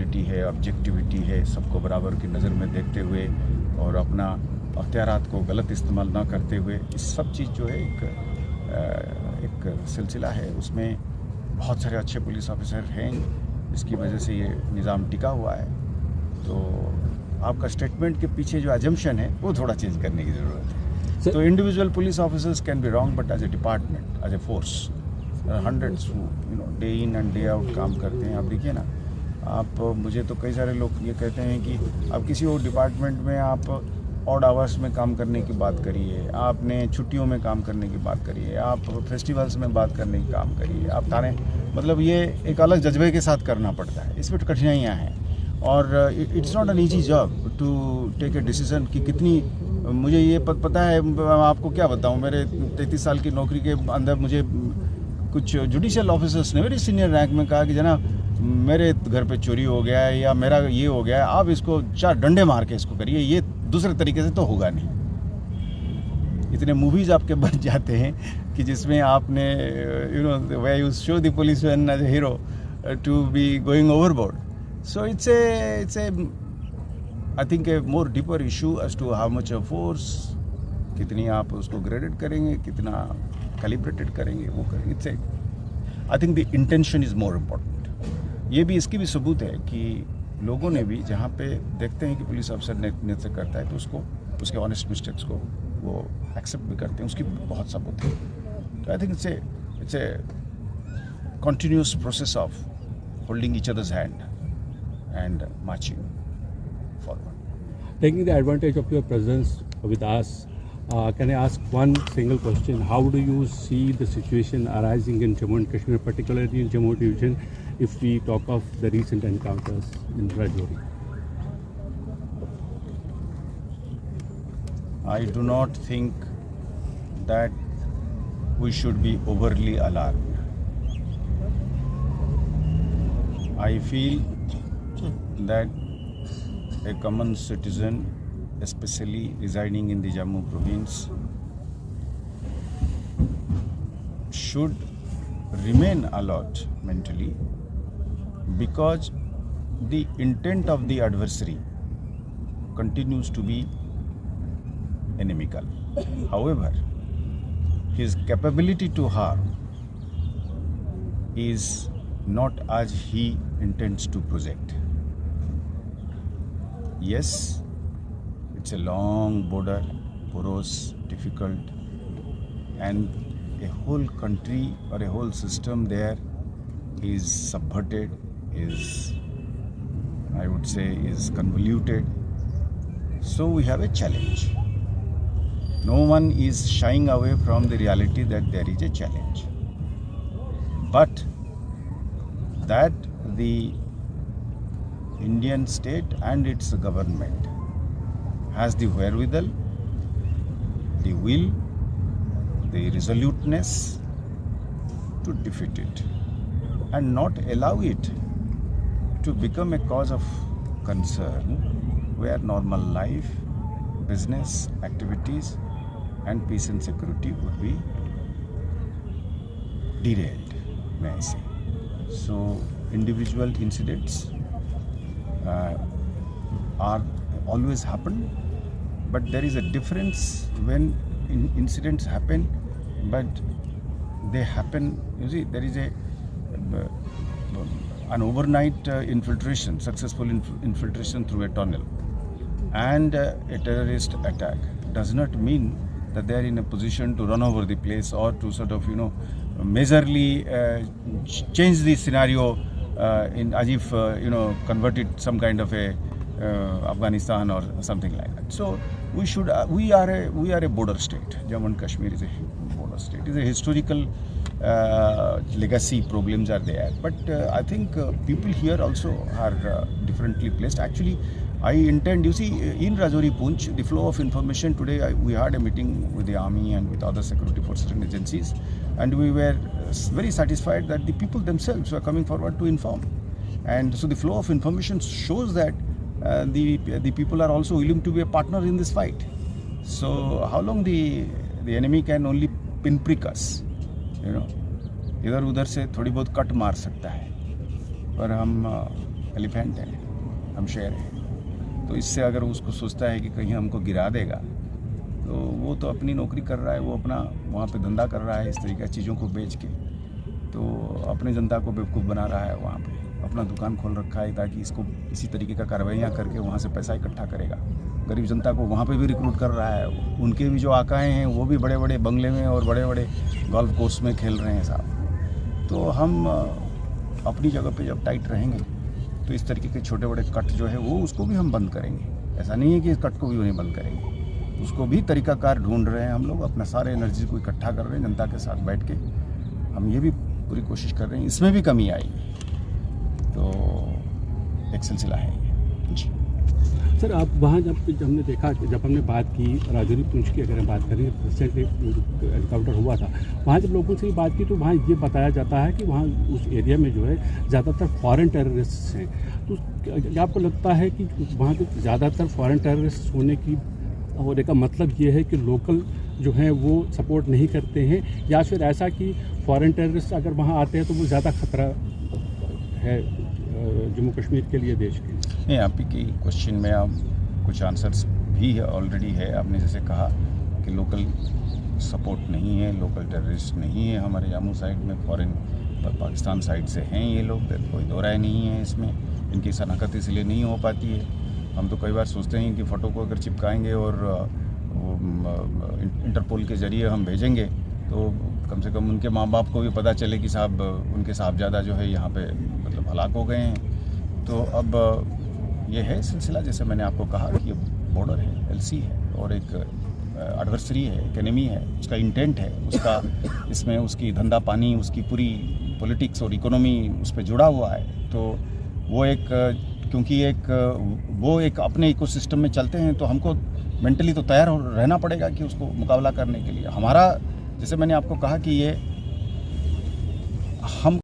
Impartiality है, objectivity है, सबको बराबर की नज़र में देखते हुए और अपना अख्तियारात को गलत इस्तेमाल ना करते हुए, इस सब चीज़ जो है एक सिलसिला है। उसमें बहुत सारे अच्छे पुलिस ऑफिसर हैं जिसकी वजह से ये निज़ाम टिका हुआ है। तो आपका स्टेटमेंट के पीछे जो अजम्पशन है वो थोड़ा चेंज करने की ज़रूरत है। तो individual police officers can be wrong, but as a department, as a force, hundreds day in and day out काम करते हैं। आप देखिए ना, आप मुझे तो कई सारे लोग ये कहते हैं कि आप किसी और डिपार्टमेंट में आप ऑड आवर्स में काम करने की बात करिए, आपने छुट्टियों में काम करने की बात करिए, आप फेस्टिवल्स में बात करने की काम करिए, आप थाने, मतलब ये एक अलग जज्बे के साथ करना पड़ता है। इसमें कठिनाइयाँ हैं और it's not an easy job to take a decision कि कितनी, मुझे ये पता है, आपको क्या बताऊँ, मेरे 33 साल की नौकरी के अंदर मुझे कुछ जुडिशियल ऑफिसर्स ने वेरी सीनियर रैंक में कहा कि जनाब मेरे घर पे चोरी हो गया है या मेरा ये हो गया है, आप इसको 4 डंडे मार के इसको करिए, ये दूसरे तरीके से तो होगा नहीं। इतने मूवीज़ आपके बन जाते हैं कि जिसमें आपने way you show the policeman as a hero to be going overboard. So it's a I think a more deeper issue as to how much of force, कितनी आप उसको ग्रेडेड करेंगे, कितना कैलिब्रेटेड करेंगे, वो करेंगे। It's I think the intention is more important. ये भी, इसकी भी सबूत है कि लोगों ने भी जहाँ पे देखते हैं कि पुलिस अफसर नेतृत्व करता है तो उसको, उसके ऑनेस्ट मिस्टेक्स को वो एक्सेप्ट भी करते हैं, उसकी बहुत सबूत है। तो I think it's a continuous process of holding each others hand and marching forward. Taking the advantage of your presence with us, can I ask one single question? How do you see the situation arising in Jammu and Kashmir, particularly in Jammu division, if we talk of the recent encounters in Rajouri? I do not think that we should be overly alarmed. I feel that a common citizen, especially residing in the Jammu province, should remain alert mentally, because the intent of the adversary continues to be inimical. However, his capability to harm is not as he intends to project. Yes, it's a long border, porous, difficult, and a whole country or a whole system there is subverted, is, I would say, is convoluted. So we have a challenge. No one is shying away from the reality that there is a challenge. But that the Indian state and its government has the wherewithal, the will, the resoluteness to defeat it and not allow it to become a cause of concern where normal life, business activities and peace and security would be derailed, may I say. So individual incidents are always happen, but there is a difference when incidents happen, but they happen, you see, there is an overnight infiltration, successful infiltration through a tunnel, and a terrorist attack does not mean that they are in a position to run over the place or to sort of, majorly change the scenario in as if convert it some kind of a Afghanistan or something like that. So we are a border state. Jammu and Kashmir is a border state. It is a historical legacy problems are there, but I think people here also are differently placed. Actually, I intend, you see, in Rajouri Poonch, the flow of information today, we had a meeting with the army and with other security forces and agencies, and we were very satisfied that the people themselves were coming forward to inform. And so the flow of information shows that the people are also willing to be a partner in this fight. So how long the enemy can only pinprick us, इधर उधर से थोड़ी बहुत cut मार सकता है, पर हम एलिफेंट हैं, हम शेर हैं। तो इससे अगर उसको सोचता है कि कहीं हमको गिरा देगा, तो वो तो अपनी नौकरी कर रहा है, वो अपना वहाँ पे धंधा कर रहा है इस तरीके चीज़ों को बेच के, तो अपने जनता को बेवकूफ़ बना रहा है। वहाँ पे अपना दुकान खोल रखा है ताकि इसको इसी तरीके का कार्रवाइयाँ करके वहाँ से पैसा इकट्ठा करेगा। गरीब जनता को वहाँ पे भी रिक्रूट कर रहा है। उनके भी जो आकाएँ हैं वो भी बड़े बड़े बंगले में और बड़े बड़े गोल्फ कोर्स में खेल रहे हैं साहब। तो हम अपनी जगह पे जब टाइट रहेंगे तो इस तरीके के छोटे बड़े कट जो है वो उसको भी हम बंद करेंगे। ऐसा नहीं है कि इस कट को भी नहीं बंद करेंगे, उसको भी तरीकाकार ढूंढ रहे हैं हम लोग। अपना सारे एनर्जी को इकट्ठा कर रहे हैं, जनता के साथ बैठ के हम ये भी पूरी कोशिश कर रहे हैं इसमें भी कमी आएगी। तो एक सिलसिला है जी। सर, आप वहाँ जब हमने देखा, जब हमने बात की राजौरी पुंछ की, अगर हम बात करें, रिसेंटली एनकाउंटर हुआ था, वहाँ जब लोगों से बात की तो वहाँ ये बताया जाता है कि वहाँ उस एरिया में जो है ज़्यादातर फॉरेन टेररिस्ट हैं। तो क्या आपको लगता है कि वहाँ के ज़्यादातर फॉरेन टेररिस्ट होने का मतलब ये है कि लोकल जो हैं वो सपोर्ट नहीं करते हैं, या फिर ऐसा कि फॉरेन टेररिस्ट अगर वहाँ आते हैं तो वो ज़्यादा खतरा है जम्मू कश्मीर के लिए, देश के? नहीं, आपकी क्वेश्चन में आप कुछ आंसर्स भी है ऑलरेडी है। आपने जैसे कहा कि लोकल सपोर्ट नहीं है, लोकल टेररिस्ट नहीं है हमारे जम्मू साइड में, फॉरेन पाकिस्तान साइड से हैं ये लोग, कोई दो राय नहीं है इसमें। इनकी शनाख्त इसलिए नहीं हो पाती है। हम तो कई बार सोचते हैं कि फ़ोटो को अगर चिपकाएंगे और इंटरपोल के ज़रिए हम भेजेंगे तो कम से कम उनके माँ बाप को भी पता चले कि साहब उनके साहबजादा जो है यहाँ पे मतलब हलाक हो गए हैं। तो अब ये है सिलसिला, जैसे मैंने आपको कहा कि ये बॉर्डर है, एलसी है और एक एडवर्सरी है, एक एनिमी है, उसका इंटेंट है, उसका इसमें उसकी धंधा पानी, उसकी पूरी पॉलिटिक्स और इकोनॉमी उस पर जुड़ा हुआ है। तो वो एक क्योंकि वो एक अपने इकोसिस्टम में चलते हैं, तो हमको मेंटली तो तैयार रहना पड़ेगा कि उसको मुकाबला करने के लिए। हमारा, जैसे मैंने आपको कहा कि ये हम